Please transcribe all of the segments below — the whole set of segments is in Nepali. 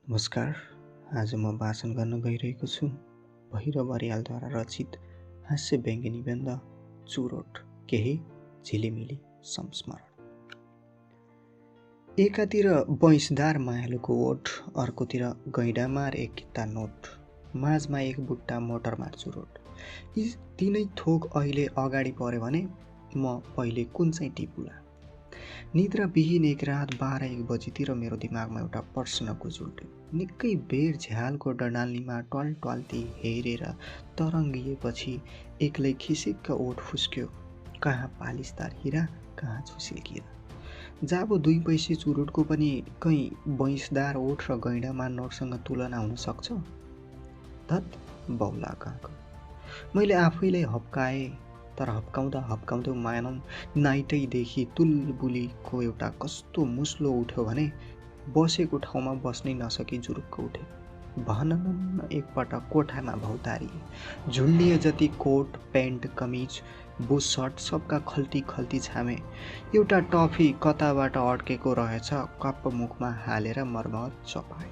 नमस्कार। आज म भाषण गर्न गइरहेको छु भैरव अर्यालद्वारा रचित हास्य व्यङ्ग्य निबन्ध चुरोट केही झिलिमिली संस्मरण। एकातिर बैंसदार मायालुको ओठ, अर्कोतिर गैँडामार एक किता नोट, माझमा एक बुट्टा मोटरमार चुरोट। यी तीनै थोक अहिले अगाडि पर्यो भने म पहिले कुन चाहिँ टिपुला। निद्राविहीन एक रात 12-1 बजीतिर मेरो दिमागमा एउटा प्रश्न गुजुल्ट्यो। निकै बेर झ्यालको डडाल्नीमा ट्वालट्वाल्ती हेरेर तरङ्गिएपछि एक्लै खिसिक्क ओठ फुस्क्यो। कहाँ पालिसदार हिरा, कहाँ झुसिल किरा। जाबो 2 पैसे चुरोटको पनि कहीँ बैंसदार ओठ र गैँडामार नोटसँग तुलना हुन सक्छ? धत बौला कहाँको। मैले आफैलाई हप्काएँ, तर हप्काउँदा मानौँ नाइटैदेखि तुलबुलीको एउटा कस्तो मुस्लो उठ्यो भने बसेको ठाउँमा बस्नै नसकी जुरुक्क उठे। भननन्न एकपटक कोठामा भौतारिए। झुन्डिए जति कोट, प्यान्ट, कमिज, बुट-सर्ट सबका खल्ती छामे। एउटा टफी कताबाट अड्केको रहेछ, कप्प मुखमा हालेर मर्मत चपाए।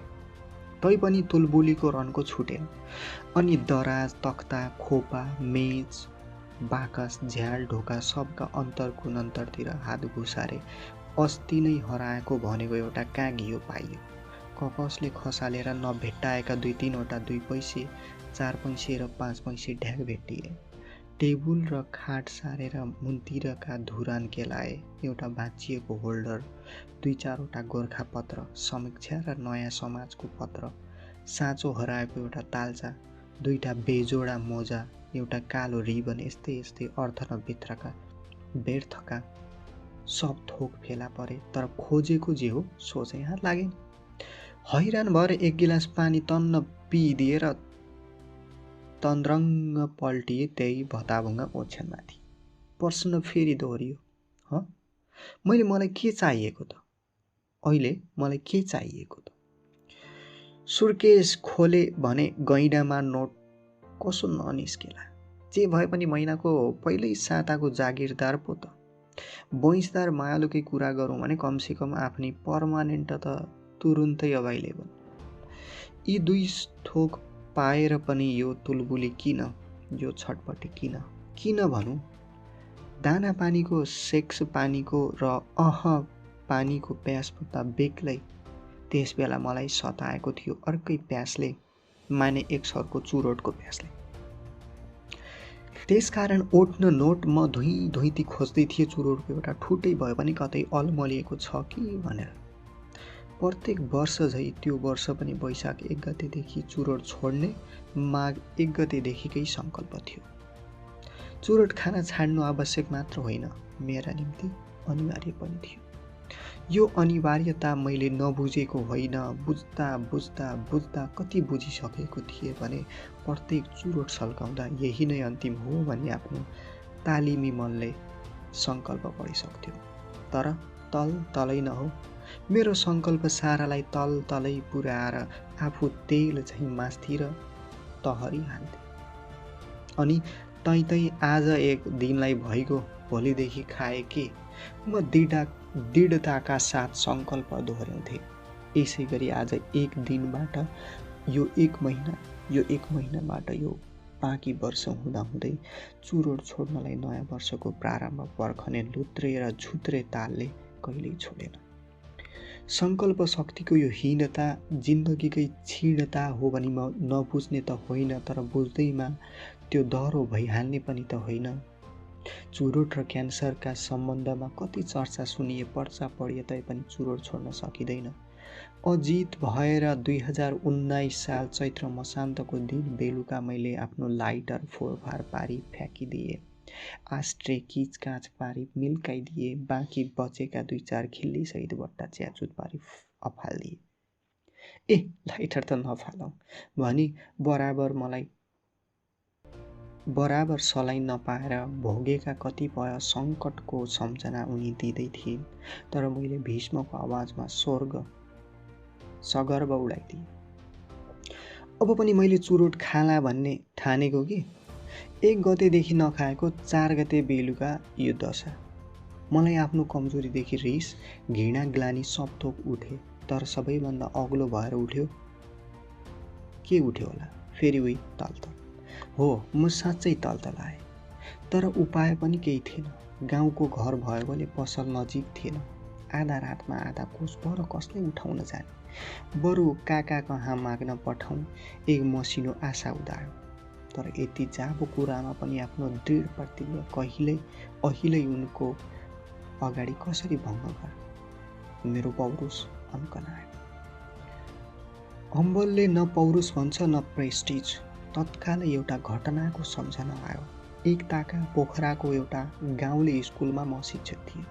तैपनि तुलबुलीको रनको छुटेन। अनि दराज, तख्ता, खोपा, मेज, बाकस, झ्याल, ढोका सबका अन्तरतिर हात घुसारे। अस्ति नै हराएको भनेको एउटा काँगियो पाइयो। कपसले खसालेर नभेट्टाएका 2-3वटा 2 पैसे, 4 पैसे र 5 पैसे ढ्याक भेटिए। टेबुल र खाट सारेर मुन्तिरका धुरान केलाए। एउटा भाँचिएको होल्डर, 2-4वटा गोर्खापत्र, समीक्षा र नयाँ समाजको पत्र, साँचो हराएको एउटा तालचा, 2टा बेजोडा मोजा, एउटा कालो रिबन, यस्तै अर्थ न भित्रका व्यर्थका सब थोक फेला परे। तर खोजेको जे हो सो चाहिँ यहाँ लागेन। हैरान भएर 1 गिलास पानी तन्न पिइदिएर तन्द्रङ्ग पल्टिए त्यही भताभुङ्गा ओछ्यानमाथि। प्रश्न फेरि दोहोरियो। मलाई के चाहिएको त? अहिले मलाई के चाहिएको त? सुर्केस खोले भने गैँडामा नोट कसो ननिस्केला। जे भए पनि महिनाको पहिल्यै साताको जागिरदार पो त। बैंसदार मायालुकै कुरा गरौँ भने कमसेकम आफ्नै पर्मानेन्ट त तुरुन्तै अभाइलेबल। यी 2 थोक पाएर पनि यो तुलबुली किन, यो छटपटी किन भनौँ? दाना पानीको, सेक्स पानीको र पानीको प्यास त बेग्लै। त्यस बेला मलाई सताएको थियो अर्कै प्यासले, माने एक सरको चुरोटको प्यासले। त्यसकारण ओठ न नोट म धुइँती खोज्दै थिएँ चुरोटको एउटा ठुटै भए पनि कतै अलमलिएको छ कि भनेर। प्रत्येक वर्ष झै त्यो वर्ष पनि वैशाख 1 गतेदेखि चुरोट छोड्ने माघ 1 गतेदेखिकै सङ्कल्प थियो। चुरोट खाना छाड्नु आवश्यक मात्र होइन, मेरा निम्ति अनिवार्य पनि थियो। यो अनिवार्यता मैले नबुझेको होइन, बुझ्दा कति बुझिसकेको थिएँ भने प्रत्येक चुरोट सल्काउँदा यही नै अन्तिम हो भन्ने आफ्नो तालिमी मनले सङ्कल्प गरिसक्थ्यो। तर तलै नहो, मेरो सङ्कल्प सारालाई तलै पुर्याएर आफू तेल झैँ मास्तिर तहरिहाल्थे। अनि तै आज एक दिनलाई भइगयो, भोलिदेखि खाए के? म दृढताका साथ सङ्कल्प दोहोऱ्याउँथे। यसै गरी आज एक दिनबाट यो एक महिनाबाट यो बाँकी वर्ष हुँदाहुँदै चुरोट छोड्नलाई नयाँ वर्षको प्रारम्भ पर्खने लुत्रे र झुत्रे तालले कहिल्यै छोडेन। सङ्कल्प शक्तिको यो हीनता जिन्दगीकै क्षीणता हो भनी म नबुझ्ने त होइन, तर बुझ्दैमा त्यो दह्रो भइहाल्ने पनि त होइन। चुरोट र क्यान्सरका सम्बन्धमा कति चर्चा सुनिए, पर्चा पढिए तैपनि चुरोट छोड्न सकिँदैन। अजित भएर 2019 साल चैत्र मसान्तको दिन बेलुका मैले आफ्नो लाइटर फोरफार पारी फ्याँकिदिए। आस्ट्रे किचकाच पारी मिल्काइदिए। बाँकी बचेका 2-4 खिल्ली सहित बट्टा च्याचुत पारी अफालिदिए। लाइटर त नफालौँ भनी बराबर सलाइन नपाएर भोगेका कतिपय सङ्कटको सम्झना उनी दिँदै थिइन्। तर मैले भीष्मको आवाजमा सगर्व उडाइदिएँ। अब पनि मैले चुरोट खाला भन्ने ठानेको कि 1 गतेदेखि नखाएको 4 गते बेलुका यो दशा। मलाई आफ्नो कमजोरीदेखि रिस, घृणा, ग्लानि सब थोक उठे। तर सबैभन्दा अग्लो भएर उठ्यो के उठ्यो होला? फेरि उही तलतल। हो, म साँच्चै तलतल आएँ। तर उपाय पनि केही थिएन। गाउँको घर भएकोले पसल नजिक थिएन। आधा रातमा आधा कोस पर कसले उठाउन जाने? बरु काका कहाँ माग्न पठाउँ एक मसिनो आशा उदायो। तर यति जाबो कुरामा पनि आफ्नो दृढ प्रतिज्ञा अहिले उनको अगाडि कसरी भङ्ग गर? मेरो पौरुष अन्कन आयो। अम्बलले न पौरुष भन्छ न प्रेस्टिज। तत्कालै एउटा घटनाको सम्झना आयो। एक ताका पोखराको एउटा गाउँले स्कुलमा म शिक्षक थिएँ।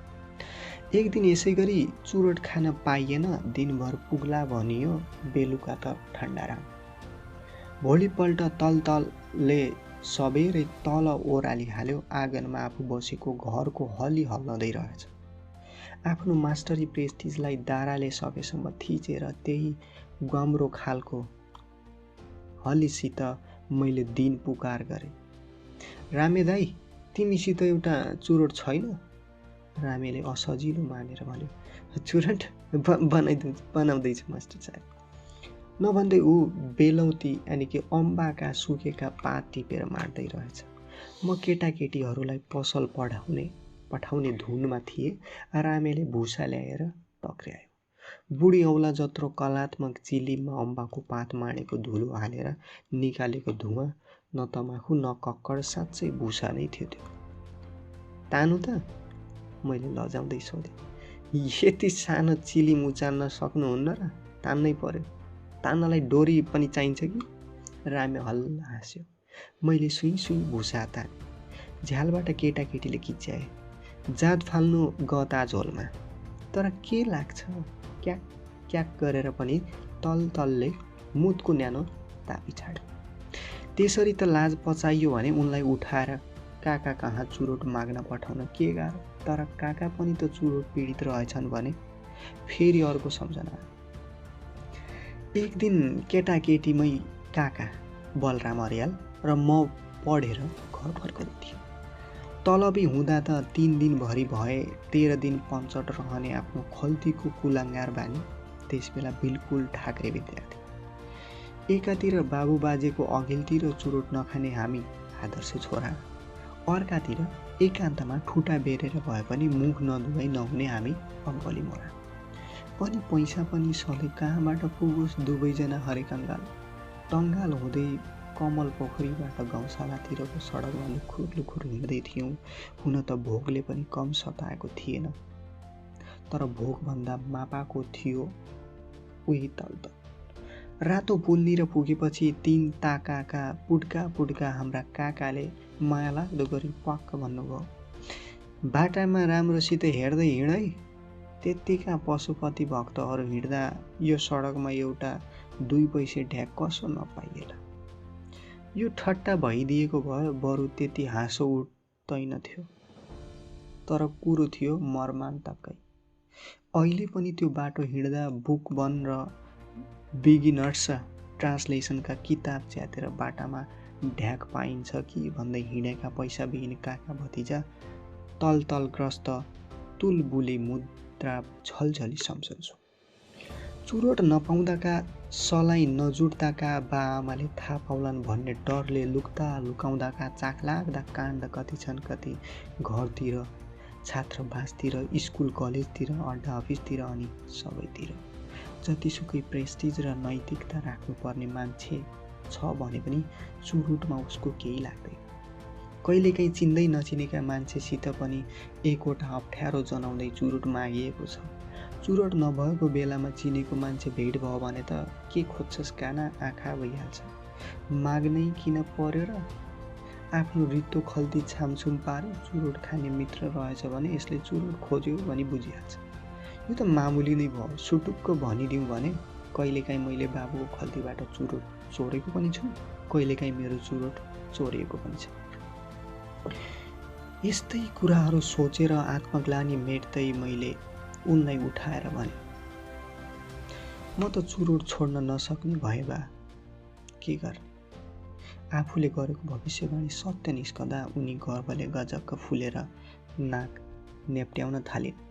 एक दिन यसै गरी चुरोट खान पाइएन। दिनभर पुग्ला भनियो, बेलुका त ठन्डाराम। भोलिपल्ट तलतलले सबेरै तल ओह्राली हाल्यो। आँगनमा आफू बसेको घरको हली हल्लँदै रहेछ। आफ्नो मास्टरी प्रेस्टिजलाई दाराले सकेसम्म थिचेर त्यही गम्रो खालको हलीसित मैले दिन पुकार गरेँ। रामे दाई, तिमीसित एउटा चुरोट छैन? रामेले असजिलो मानेर भन्यो, चुरोट बनाउँदैछु मास्टर साहब। नभन्दै ऊ बेलौती यानि कि अम्बाका सुकेका पात टिपेर मार्दै रहेछ। म केटाकेटीहरूलाई पसल पठाउने धुनमा थिएँ। रामेले भुसा ल्याएर टक्र्यायो। बुढी औला जत्रो कलात्मक चिलिममा अम्बाको पात माडेको धुलो हालेर निकालेको धुवाँ न तमाखु न कक्कड, साँच्चै भुसा नै थियो त्यो। तानु त? मैले लजाउँदै सोधेँ। यति सानो चिलिम उचाल्न सक्नुहुन्न र? तान्नै पर्यो। तान्नलाई डोरी पनि चाहिन्छ कि? रामे हल्ला हाँस्यो। मैले सुई सुई भुसा ताने। झ्यालबाट केटाकेटीले किच्याए, जात फाल्नु गता झोलमा। तर के लाग्छ? क्याक क्याक गरेर पनि तलतलले मुतको न्यानो तापी छाड्यो। त्यसरी त लाज पचाइयो भने उनलाई उठाएर काका कहाँ चुरोट माग्न पठाउन के गाह्रो। तर काका पनि त चुरोट पीडित रहेछन् भने फेरि अर्को सम्झना। एक दिन केटाकेटीमै काका बलराम अर्याल र म पढेर घर फर्कदै थियौँ। तलबी हुँदा त 3 दिनभरि भए 13 दिन पञ्चट रहने आफ्नो खल्तीको कुलाङ्गार बानी त्यसबेला बिल्कुल ठाक्रे विद्यार्थी। एकातिर बाबुबाजेको अघिल्तिर चुरोट नखाने हामी आदर्श छोरा, अर्कातिर एकान्तमा ठुटा बेरेर भए पनि मुख नधुवाई नहुने हामी अङ्गली मोरा। पनि पैसा पनि सधैँ कहाँबाट पुगोस्? दुवैजना हरेकङ्गाल टङ्गाल हुँदै कमल पोखरीबाट गौशालातिरको सडकमा लुखुर लुखुर हिँड्दै थियौँ। हुन त भोकले पनि कम सताएको थिएन, तर भोकभन्दा मापाको थियो उही तलतल। रातो पुलनिर पुगेपछि 3 ताकाका पुड्का हाम्रा काकाले माया लाग्दो गरी प्वाक्क भन्नुभयो, बाटामा राम्रोसित हेर्दै हिँड है। त्यत्तिका पशुपति भक्तहरू हिँड्दा यो सडकमा एउटा 2 पैसे ढ्याक कसो नपाइएला। यो ठट्टा भइदिएको भए बरु त्यति हाँसो उठ्दैनथ्यो। तर कुरो थियो मर्मान्तकै। अहिले पनि त्यो बाटो हिँड्दा बुक वन र बिगिनर्स ट्रान्सलेसनका किताब च्यातेर बाटामा ढ्याक पाइन्छ कि भन्दै हिँडेका पैसाविहीन काका भतिजा तलतलग्रस्त तुलबुली मुद्रा झलझली सम्झन्छु। चुरोट नपाउँदाका सलाई नजुट्दाका बाआमाले थाहा पाउलान् भन्ने डरले लुक्दा लुकाउँदाका चाखलाग्दा काण्ड कति छन्। कति घरतिर, छात्रावासतिर, स्कुल कलेजतिर, अड्डा अफिसतिर अनि सबैतिर। जतिसुकै प्रेस्टिज र नैतिकता राख्नुपर्ने मान्छे छ भने पनि चुरोटमा उसको केही लाग्दैन। कहिलेकाहीँ चिन्दै नचिनेका मान्छेसित पनि एकवटा अप्ठ्यारो जनाउँदै चुरोट मागिएको छ। चुरोट नभएको बेलामा चिनेको मान्छे भेट भयो भने त के खोज्छस् काना, आँखा भइहाल्छ। माग्नै किन पर्यो र? आफ्नो रित्तो खल्ती छामछुम पार्यो। चुरोट खाने मित्र रहेछ भने यसले चुरोट खोज्यो भने बुझिहाल्छ। यो त मामुली नै भयो। सुटुक्क भनिदिउँ भने कहिलेकाहीँ मैले बाबुको खल्तीबाट चुरोट चोरेको पनि छु, कहिलेकाहीँ मेरो चुरोट चोरिएको पनि छ। यस्तै कुराहरू सोचेर आत्मग्लानि मेट्दै मैले उनलाई उठाएर भने, म त चुरोट छोड्न नसक्ने भए बा के गर्ने? आफूले गरेको भविष्यवाणी सत्य निस्कँदा उनी गर्वले गजक्क फुलेर नाक नेप्ट्याउन थालिन्।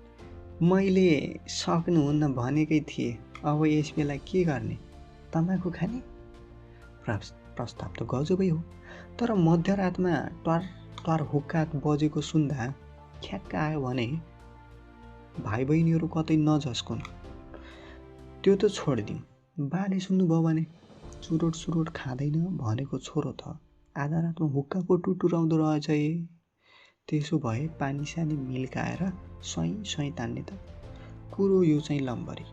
मैले सक्नुहुन्न भनेकै थिएँ। अब यस बेला के गर्ने? तमाखु खाने? प्रस्ताव त गजबै हो, तर मध्यरातमा ट्वार ट्वार हुक्का बजेको सुन्दा ख्याक्क आयो भने भाइ बहिनीहरू कतै नझस्कुन्। त्यो त छोडिदिउँ, बाले सुन्नुभयो भने चुरोट सुरोट खाँदैन भनेको छोरो त आधा रातमा हुक्का पो टुटुराउँदो रहेछ ए। त्यसो भए पानी सानी मिल्काएर स्वाइँ स्वाइँ तान्ने त कुरो यो चाहिँ लम्बरी।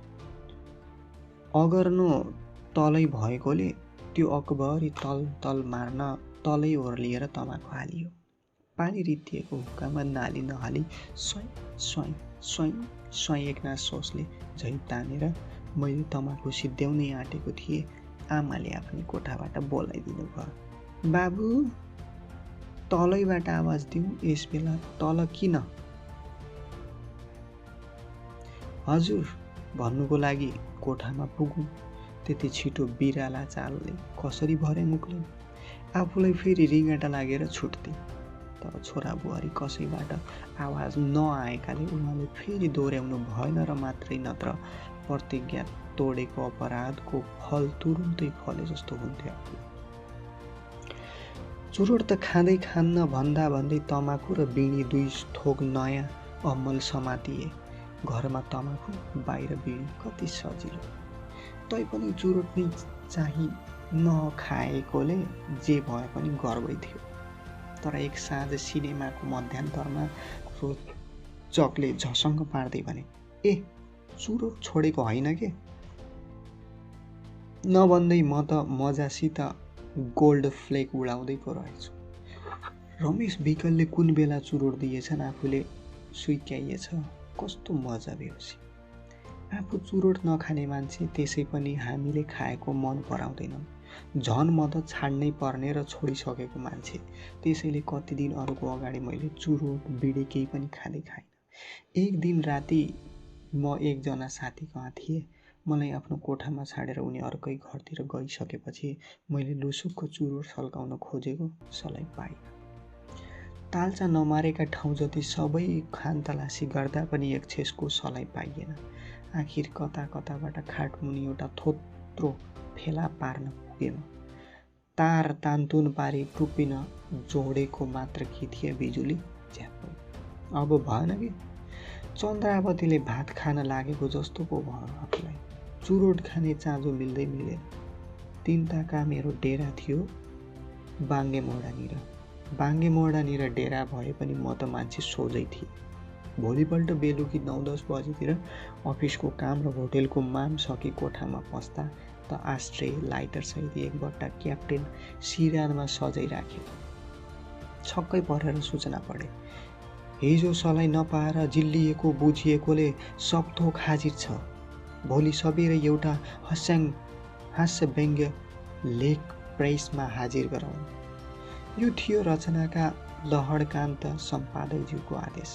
अगर्नो तलै भएकोले त्यो अकबरी तल तल मार्न तलै ओर्लिएर तमाखु हालियो। पानी रित्तिएको हुक्कामा नाली नहाली स्वाइँ स्वाइँ स्वाइँ स्वाइँ एकनास सोचले झै तानेर मैले तमाखु सिद्ध्याउनै आँटेको थिएँ। आमाले आफ्नै कोठाबाट बोलाइदिनु भयो। बाबु तलैबाट आवाज दिउँ, यस बेला तल किन? हजुर भन्नुको लागि कोठामा पुगौँ, त्यति छिटो बिराला चालले कसरी भरे मुक्लिन्। आफूलाई फेरि रिङ्गटा लागेर छुट्थे, तर छोरा बुहारी कसैबाट आवाज नआएकाले उहाँले फेरि दोहोऱ्याउनु भएन र मात्रै नत्र प्रतिज्ञा तोडेको अपराधको फल तुरुन्तै फले जस्तो हुन्थ्यो। चुरोट त खाँदै खान्न भन्दा भन्दै तमाखु र बिँडी 2 थोक नयाँ अमल समातिए। घरमा तमाखु बाहिर बिँडी कति सजिलो। तैपनि चुरोट नै चाहिँ नखाएकोले जे भए पनि गर्वै थियो। तर एक साँझ सिनेमाको मध्यान्तरमा रोचकले झसङ्ग पार्दै भने, ए चुरोट छोडेको होइन के? नभन्दै म त मजासित गोल्ड फ्लेक उडाउँदै पो रहेछु। रमेश विकलले कुन बेला चुरोट दिएछन् आफूले सुइक्याइएछ। कस्तो मजा बेहोसी। आफू चुरोट नखाने मान्छे, त्यसै पनि हामीले खाएको मन पराउँदैनन्। झन् म त छाड्नै पर्ने र छोडिसकेको मान्छे, त्यसैले कति दिन अरूको अगाडि मैले चुरोट बिडी केही पनि खाँदै खाइन। एक दिन राति म एकजना साथी कहाँ थिएँ। मलाई आफ्नो कोठामा छाडेर उनी अर्कै घरतिर गइसकेपछि मैले लुसुक्क चुरोट सल्काउन खोजेको सलाई पाइन। तालचा नमारेका ठाउँ जति सबै खानतलासी गर्दा पनि एक छेसको सलाई पाइएन। आखिर कता कताबाट खाटमुनि एउटा थोत्रो फेला पार्न पुगेँ। तार तान्तुन पारी टुप्पिन जोडेको मात्र कि थिए बिजुली झ्याप्पै। अब भएन कि चन्द्रावतीले भात खान लागेको जस्तो पो भयो आफूलाई। चुरोट खाने चाँजो मिल्दै मिलेन। तिनताका मेरो डेरा थियो बाङ्गे मोडानिर डेरा भए पनि म त मान्छे सोझै थिएँ। भोलिपल्ट बेलुकी 9-10 बजेतिर अफिसको काम र होटेलको मान सकि कोठामा पस्दा त आस्ट्रे लाइटर सहित एक बट्टा क्याप्टेन सिरानमा सजाइ राख्यो। छक्कै परेर सूचना पढे। हिजो सलाई नपाएर जिल्लिएको बुझिएकोले सब थोक हाजिर छ। भोलि सबेर एउटा हास्य व्यङ्ग्य लेख प्रेसमा हाजिर गराउनु। यो थियो रचनाका लहडकान्त सम्पादकज्यूको आदेश।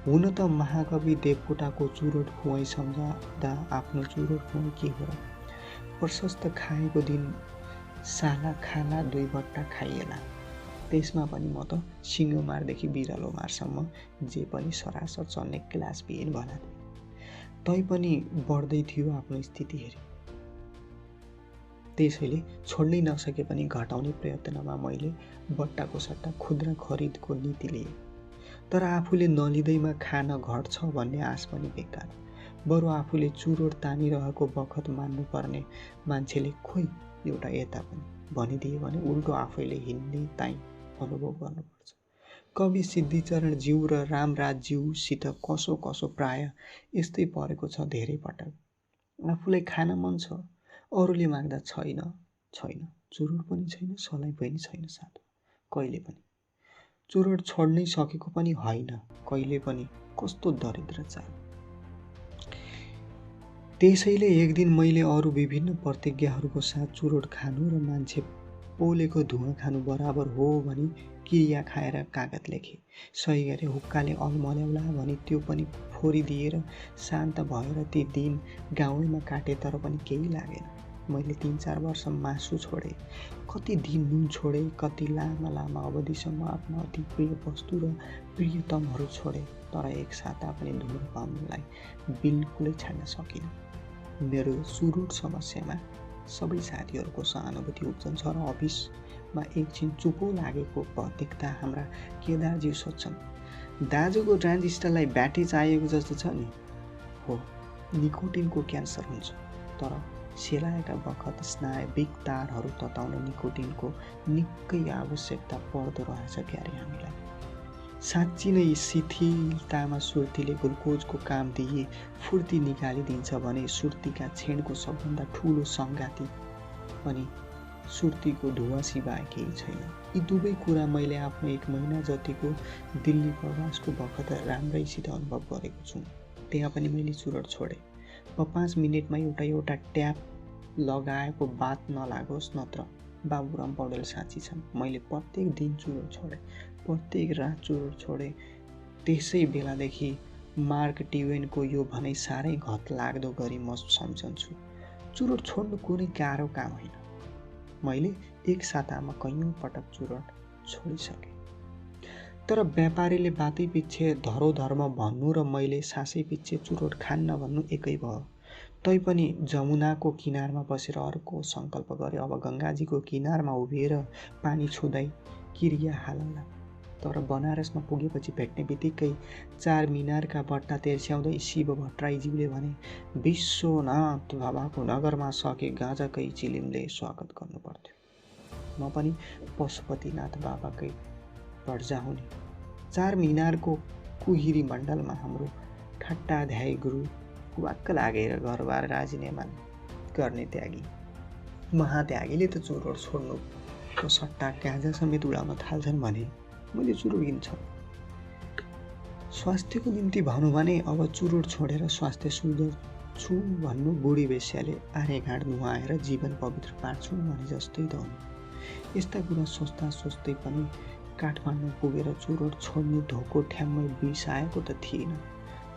हुन त महाकवि देवकोटाको चुरोट खुवाई सम्झदा आफ्नो चुरोट खुवाई के हो र? प्रशस्त खाएको दिन साला खाला 2 बट्टा खाइएला। त्यसमा पनि म त सिंहमारदेखि बिरालोमारसम्म जे पनि सरासर चल्ने क्लास पिएन भना थिएँ। तैपनि बढ्दै थियो आफ्नो स्थिति हेरी। त्यसैले छोड्नै नसके पनि घटाउने प्रयत्नमा मैले बट्टाको सट्टा खुद्रा खरिदको नीति लिएँ। तर आफूले नलिँदैमा खान घट्छ भन्ने आश पनि बेकार। बरु आफूले चुरोट तानिरहेको बखत मान्नुपर्ने मान्छेले खोइ एउटा यता पनि भनिदिए भने उल्टो आफैले हिँड्ने ताई अनुभव गर्नुपर्छ। कवि सिद्धिचरण ज्यू र रामराजज्यूसित कसो कसो प्राय यस्तै परेको छ धेरै पटक। आफूलाई खान मन छ, अरूले माग्दा छैन चुरोट पनि छैन, सलाई पनि छैन साथमा कहिले पनि। चुरोट छोड्नै सकेको पनि होइन कहिले पनि। कस्तो दरिद्र चाल। त्यसैले एक दिन मैले अरू विभिन्न प्रतिज्ञाहरूको साथ चुरोट खानु र मान्छे पोलेको धुवा खानु बराबर हो भनी किरिया खाएर कागत लेखे। सही गरे हुक्काले अलमल्याउला भनी त्यो पनि फोरिदिएर शान्त भएर ती दिन गाउँमा काटे, तर पनि केही लागेन। मैले 3-4 वर्ष मासु छोडे, कति दिन नुन छोडे, कति लामा लामा अवधिसम्म आफ्नो अति प्रिय वस्तु र प्रियतमहरू छोडे, तर एक साता पनि धुम्रपानलाई बिल्कुलै छाड्न सकिनँ। मेरो चुरोट समस्यामा सबै साथीहरूको सहानुभूति उब्जन्छ र अफिसमा एकछिन चुपो लागेको देख्दा हाम्रा केदारजी सोध्छन्, दाजुको ट्रान्जिस्टरलाई ब्याट्री चाहिएको जस्तो छ नि। हो, निकोटिनको क्यान्सर हुन्छ, तर सेलाएका बखत स्नायविक तारहरू तताउन निकोटिनको निकै आवश्यकता पर्दो रहेछ क्यारे हामीलाई। साँच्ची नै शिथिलतामा सुर्तीले ग्लुकोजको काम दिए फुर्ती निकालिदिन्छ भने सुर्तीका क्षणको सबभन्दा ठुलो सङ्गाती पनि सुर्तीको धुवा सिवाय केही छैन। यी दुवै कुरा मैले आफ्नो 1 महिना जतिको दिल्ली प्रवासको बखत राम्रैसित अनुभव गरेको छु। त्यहाँ पनि मैले चुरोट छोडेँ। 5 मिनेटमा एउटा ट्याप लगाएको बात नलागोस्, नत्र बाबुराम पौडेल साँची छन्। मैले प्रत्येक दिन चुरोट छोडेँ, प्रत्येक रात चुरोट छोडेँ। त्यसै बेलादेखि मार्क ट्वेनको यो भनाइ साह्रै घतलाग्दो गरी म सम्झन्छु। चुरोट छोड्नु कुनै गाह्रो काम होइन। मैले एक सातामा कैयौँ पटक चुरोट छोडिसकेँ। तर व्यापारीले बातै पिच्छे धरोधर्म भन्नु र मैले सासै पिच्छे चुरोट खान्न भन्नु एकै भयो। तैपनि जमुनाको किनारमा बसेर अर्को सङ्कल्प गरे, अब गङ्गाजीको किनारमा उभिएर पानी छुँदै क्रिया हालौँला। तर बनारसमा पुगेपछि भेट्ने बित्तिकै 4 मिनारका बट्टा तेर्स्याउँदै शिव भट्टराईज्यूले भने, विश्वनाथ बाबाको नगरमा सके गाँजाकै चिलिमले स्वागत गर्नु पर्थ्यो। म पनि पशुपतिनाथ बाबाकै पर्जा हुने। 4 मिनारको कुहिरी मण्डलमा हाम्रो ठट्टाध्यायी गुरु वाक्क लागेर घरबार राजीनामा गर्ने त्यागी महात्यागीले त चुरोट छोड्नुको सट्टा गाँजा समेत उडाउन थाल्छन् भने मैले चुरोट किन्छ। स्वास्थ्यको निम्ति भनौँ भने अब चुरोट छोडेर स्वास्थ्य सुधार्छु भन्नु बुढी वेश्याले आर्यघाट नुहाएर जीवन पवित्र पार्छु भने जस्तै त हो। यस्ता कुरा सोच्दै पनि काठमाडौँ पुगेर चुरोट छोड्ने धोको ठ्याम्मै बिसाएको त थिएन,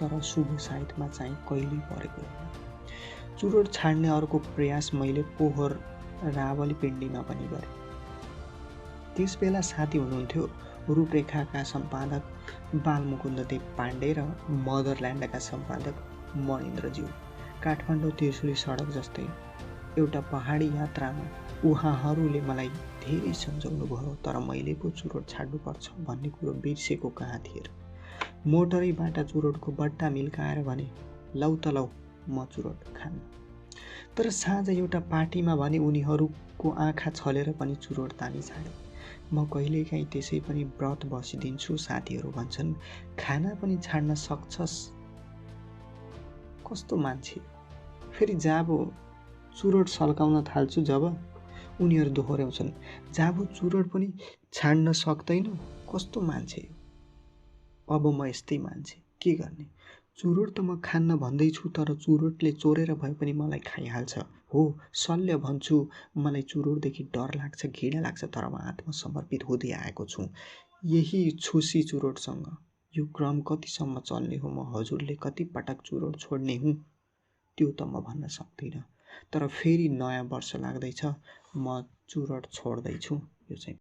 तर शुभ साइतमा चाहिँ कहिल्यै परेको होइन। चुरोट छाड्ने अर्को प्रयास मैले पोहोर रावलपिण्डीमा पनि गरेँ। त्यसबेला साथी हुनुहुन्थ्यो रूपरेखाका सम्पादक बालमुकुन्द देव पाण्डे र मदरल्यान्डका सम्पादक मणिन्द्रज्यू। काठमाडौँ त्रिशुली सडक जस्तै एउटा पहाडी यात्रामा उहाँहरूले मलाई धेरै सम्झाउनु भयो, तर मैले पो चुरोट छाड्नुपर्छ भन्ने कुरो बिर्सेको कहाँ थिए र। मोटरैबाट चुरोटको बट्टा मिल्काएर भने, लौ त लौ, म चुरोट खान्न। तर साँझ एउटा पार्टीमा भने उनीहरूको आँखा छलेर पनि चुरोट तानी छाडे। म कहिलेकाहीँ त्यसै पनि व्रत बसिदिन्छु। साथीहरू भन्छन्, खाना पनि छाड्न सक्छस्, कस्तो मान्छे। फेरि जाबो चुरोट सल्काउन थाल्छु जब उनीहरू दोहोऱ्याउँछन्, जाबो चुरोट पनि छाड्न सक्दैन, कस्तो मान्छे। अब म यस्तै मान्छे, के गर्ने। चुरोट त म खान्न भन्दैछु, तर चुरोटले चोरेर भए पनि मलाई खाइहाल्छ। हो, सल्य भन्छु, मलाई चुरोटदेखि डर लाग्छ, घृणा लाग्छ, तर म आत्मसमर्पित हुँदै आएको छु यही छुसी चुरोटसँग। यो क्रम कतिसम्म चल्ने हो, म हजुरले कति पटक चुरोट छोड्ने हुँ, त्यो त म भन्न सक्दिनँ। तर फेरि नयाँ वर्ष लाग्दैछ, म चुरोट छोड्दैछु, यो चाहिँ